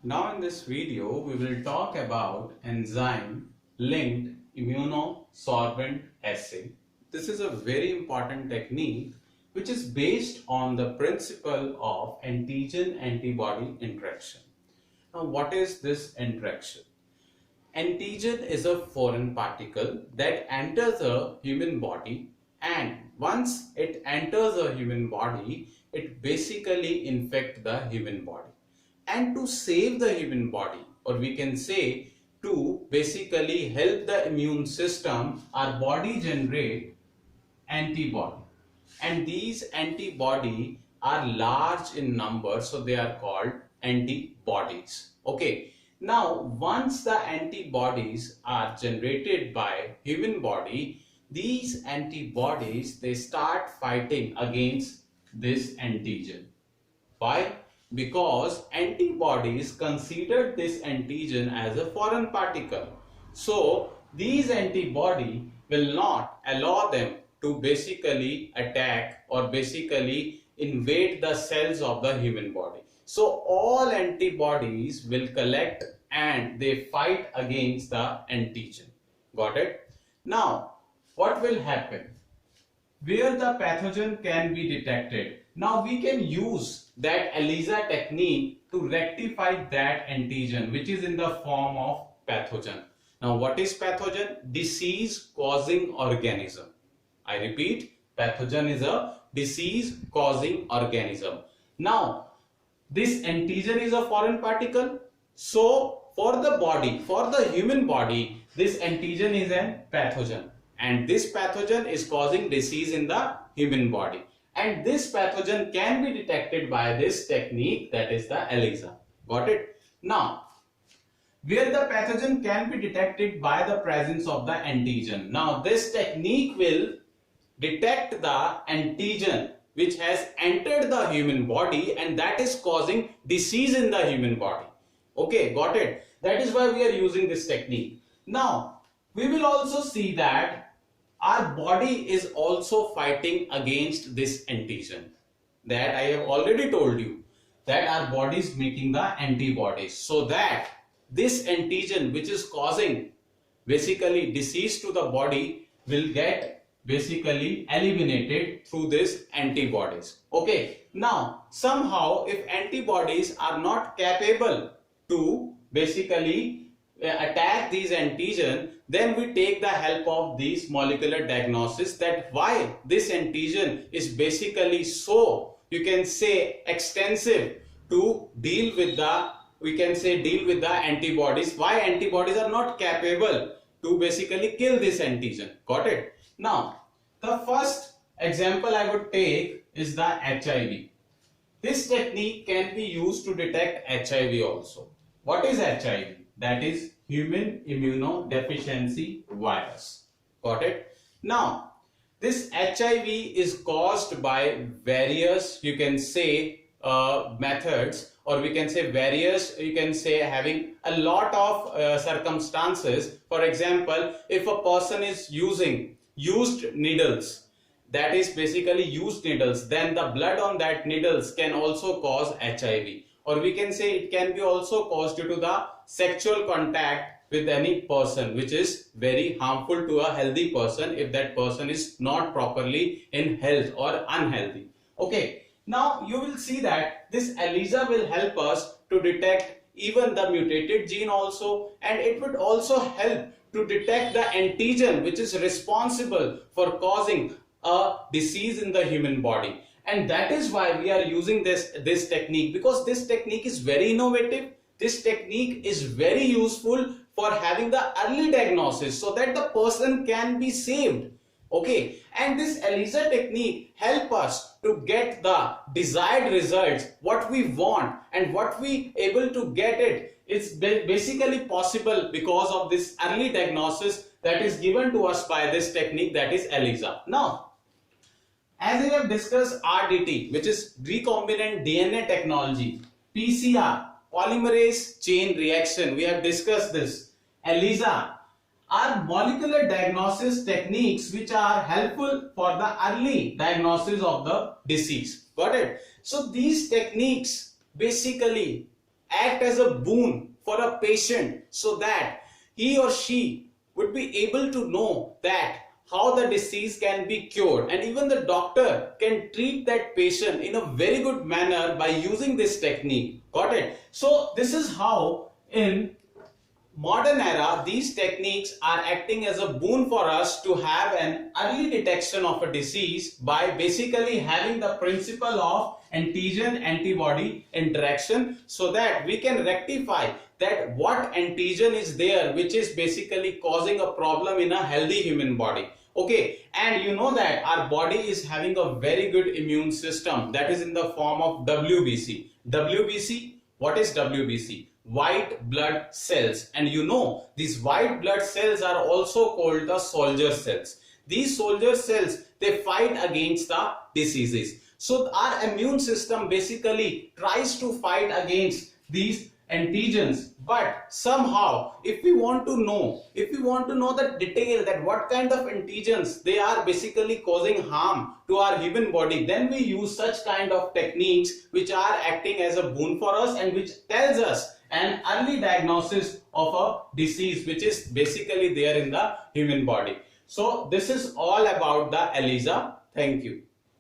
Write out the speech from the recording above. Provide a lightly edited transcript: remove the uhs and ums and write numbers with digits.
Now in this video, we will talk about enzyme linked immunosorbent assay. This is a very important technique which is based on the principle of antigen-antibody interaction. Now what is this interaction? Antigen is a foreign particle that enters a human body, and once it enters a human body, it basically infects the human body. And to save the human body, or we can say to basically help the immune system, our body generate antibody. And these antibody are large in number, so they are called antibodies. Okay. Now, once the antibodies are generated by human body, these antibodies, they start fighting against this antigen. Why? Because antibodies consider this antigen as a foreign particle. So, these antibody will not allow them to basically attack or basically invade the cells of the human body. So all antibodies will collect and they fight against the antigen. Got it? Now, what will happen? Where the pathogen can be detected. Now we can use that ELISA technique to rectify that antigen which is in the form of pathogen. Now what is pathogen? Disease causing organism. I repeat, pathogen is a disease causing organism. Now this antigen is a foreign particle. So for the body, for the human body, this antigen is a pathogen. And this pathogen is causing disease in the human body. And this pathogen can be detected by this technique, that is the ELISA. Got it? Now, where the pathogen can be detected by the presence of the antigen. Now, this technique will detect the antigen which has entered the human body and that is causing disease in the human body. Okay, got it? That is why we are using this technique. Now, we will also see that our body is also fighting against this antigen. That I have already told you that our body is making the antibodies so that this antigen which is causing basically disease to the body will get basically eliminated through this antibodies. Okay, now somehow if antibodies are not capable to basically attack these antigen, then we take the help of these molecular diagnosis that why this antigen is basically so, you can say, extensive to deal with the, we can say, deal with the antibodies, why antibodies are not capable to basically kill this antigen. Got it? Now, the first example I would take is the HIV. This technique can be used to detect HIV also. What is HIV? That is human immunodeficiency virus. Got it? Now, this HIV is caused by various, you can say, methods, or we can say various, you can say having a lot of circumstances. For example, if a person is using used needles, that is basically used needles, then the blood on that needles can also cause HIV. Or we can say it can be also caused due to the sexual contact with any person, which is very harmful to a healthy person if that person is not properly in health or unhealthy. Okay, now you will see that this ELISA will help us to detect even the mutated gene also, and it would also help to detect the antigen which is responsible for causing a disease in the human body. And that is why we are using this technique, because this technique is very innovative. This technique is very useful for having the early diagnosis so that the person can be saved. Okay, and this ELISA technique help us to get the desired results, what we want and what we able to get it. It's basically possible because of this early diagnosis that is given to us by this technique, that is ELISA. Now, as I have discussed RDT, which is recombinant DNA technology, PCR, polymerase chain reaction, we have discussed this. ELISA are molecular diagnosis techniques which are helpful for the early diagnosis of the disease. Got it? So these techniques basically act as a boon for a patient so that he or she would be able to know that how the disease can be cured, and even the doctor can treat that patient in a very good manner by using this technique. Got it? So this is how in modern era these techniques are acting as a boon for us to have an early detection of a disease by basically having the principle of antigen antibody interaction, so that we can rectify that what antigen is there which is basically causing a problem in a healthy human body. Okay, and you know that our body is having a very good immune system that is in the form of WBC. WBC, what is WBC? White blood cells. And you know, these white blood cells are also called the soldier cells. These soldier cells, they fight against the diseases. So our immune system basically tries to fight against these antigens, but somehow if we want to know the detail that what kind of antigens they are basically causing harm to our human body, then we use such kind of techniques which are acting as a boon for us and which tells us an early diagnosis of a disease which is basically there in the human body. So this is all about the ELISA. Thank you.